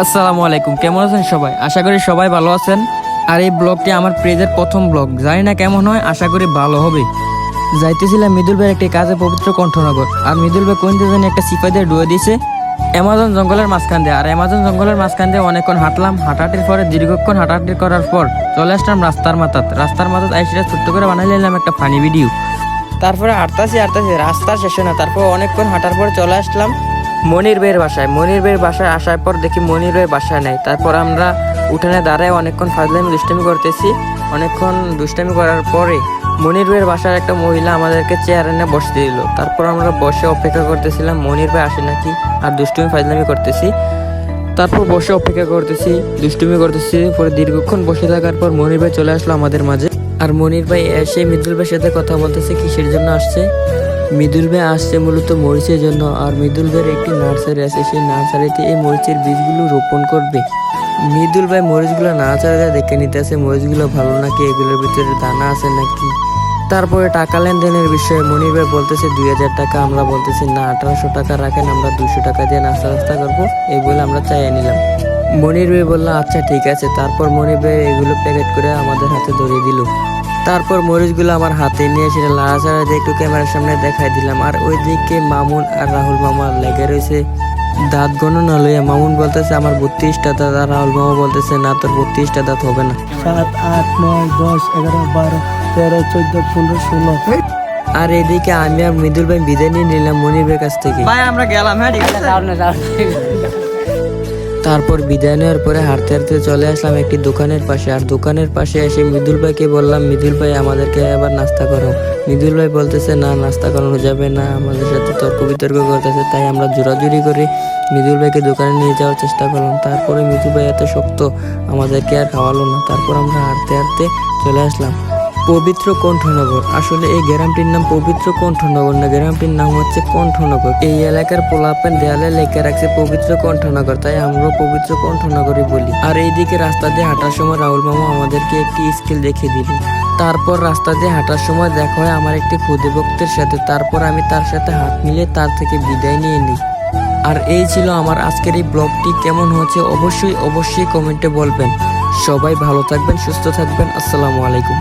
আসসালামু আলাইকুম, কেমন আছেন সবাই? আশা করি সবাই ভালো আছেন। আর এই ব্লগটি আমার পেজের প্রথম ব্লগ, জানি না কেমন হয়, আশা করি ভালো হবে। যাইতেছিলাম মৃদুল ভাইয়ের একটি কাজে পবিত্র কণ্ঠনগর। আর মৃদুল ভাই কোন জানি একটা সিপাই দিয়ে ডুয়ে দিয়েছে অ্যামাজন জঙ্গলের মাঝখান দিয়ে। আর অ্যামাজন জঙ্গলের মাঝখান দিয়ে অনেকক্ষণ হাঁটলাম। হাঁটাহাঁটির পরে দীর্ঘক্ষণ হাঁটাহাঁটি করার পর চলে আসলাম রাস্তার মাথাত আইসিটা ছোট্ট করে বানাই নিলাম একটা ফানি ভিডিও। তারপরে হাঁটতাছি রাস্তার শেষে না, তারপর অনেকক্ষণ হাঁটার পর চলে আসলাম মনির ভাইয়ের বাসায়। মনির ভাইয়ের বাসায় আসার পর দেখি মনির ভাই বাসায় নেই। তারপর আমরা উঠানে দাঁড়ায় অনেকক্ষণ ফাজলামি দুষ্টামি করতেছি। অনেকক্ষণ দুষ্টামি করার পরে মনির ভাইয়ের বাসার একটা মহিলা আমাদেরকে চেয়ার এনে বসতে দিল। তারপর আমরা বসে অপেক্ষা করতেছিলাম মনির ভাই আসে নাকি, আর দুষ্টুমি ফাজলামি করতেছি। তারপর বসে অপেক্ষা করতেছি, দুষ্টুমি করতেছি। পরে দীর্ঘক্ষণ বসে থাকার পর মনির ভাই চলে আসলো আমাদের মাঝে। আর মনির ভাই এসে মৃদুল ভাইয়ের সাথে কথা বলতেছে কিসের জন্য আসছে। মৃদুল ভাই আসছে মূলত মরিচের জন্য। আর মৃদুল ভাইয়ের একটি নার্সারি আছে, সেই নার্সারিতে এই মরিচের বীজগুলো রোপণ করবে। মৃদুল ভাই মরিচগুলো নার্সারিতে দেখে নিতে আসে মরিচগুলো ভালো নাকি, এগুলোর ভিতরে দানা আছে নাকি। তারপরে টাকা লেনদেনের বিষয়ে মনির ভাই বলতেছে 2000 টাকা, আমরা বলতেছি না 1800 টাকা রাখেন, আমরা 200 টাকা দিয়ে নাস্তা করবো, এই বলে আমরা চাইয়ে নিলাম। মনির ভাই বললো আচ্ছা ঠিক আছে। তারপর মনির ভাই এগুলো প্যাকেট করে আমাদের হাতে ধরিয়ে দিল। তারপর মরিচগুলো আমার হাতে নিয়ে সেটা লাড়াচাড়া দিয়ে একটু ক্যামেরার সামনে দেখাই দিলাম। আর ওইদিকে মামুন আর রাহুল মামা লেগে রয়েছে দাঁত গণনা লইয়া। মামুন বলতেছে আমার 32টা দাঁত, আর রাহুল মামা বলতেছে না তোর 32টা দাঁত হবে না। 7, 8, 9, 10, 11, 12, 13, 14, 15, 16। আর এদিকে আমি আর মৃদুল ভাই বিদায় নিয়ে নিলাম মনির ভাইয়ের কাছ থেকে। ভাই আমরা গেলাম, হ্যাঁ ঠিক আছে। তারপর বিদায় নেওয়ার পরে হাঁটতে হাঁটতে চলে আসলাম একটি দোকানের পাশে। আর দোকানের পাশে এসে মৃদুল ভাইকে বললাম মৃদুল ভাই আমাদেরকে আবার নাস্তা করো। মৃদুল ভাই বলতেছে না নাস্তা করানো যাবে না, আমাদের সাথে তর্ক বিতর্ক করতেছে। তাই আমরা জোরাজুরি করে মৃদুল ভাইকে দোকানে নিয়ে যাওয়ার চেষ্টা করলাম। তারপরে মৃদুল ভাই এত শক্ত আমাদেরকে আর খাওয়ালো না। তারপর আমরা হাঁটতে হাঁটতে চলে আসলাম পবিত্র কণ্ঠনগর। আসলে এই গ্রামটির নাম পবিত্র কণ্ঠনগর না, গ্রামটির নাম হচ্ছে কণ্ঠনগর। এই এলাকার পোলাপেন দেয়ালে লেখা রাখছে পবিত্র কণ্ঠনগর, তাই আমরা পবিত্র কণ্ঠনগরই বলি। আর এইদিকে রাস্তা দিয়ে হাঁটার সময় রাহুল মামা আমাদেরকে একটি স্কেল দেখিয়ে দিল। তারপর রাস্তা দিয়ে হাঁটার সময় দেখা হয় আমার একটি খুদে ভক্তের সাথে। তারপর আমি তার সাথে হাত মিলিয়ে তার থেকে বিদায় নিয়ে নিই। আর এই ছিল আমার আজকের এই ব্লগটি। কেমন হচ্ছে অবশ্যই কমেন্টে বলবেন। সবাই ভালো থাকবেন, সুস্থ থাকবেন। আসসালামু আলাইকুম।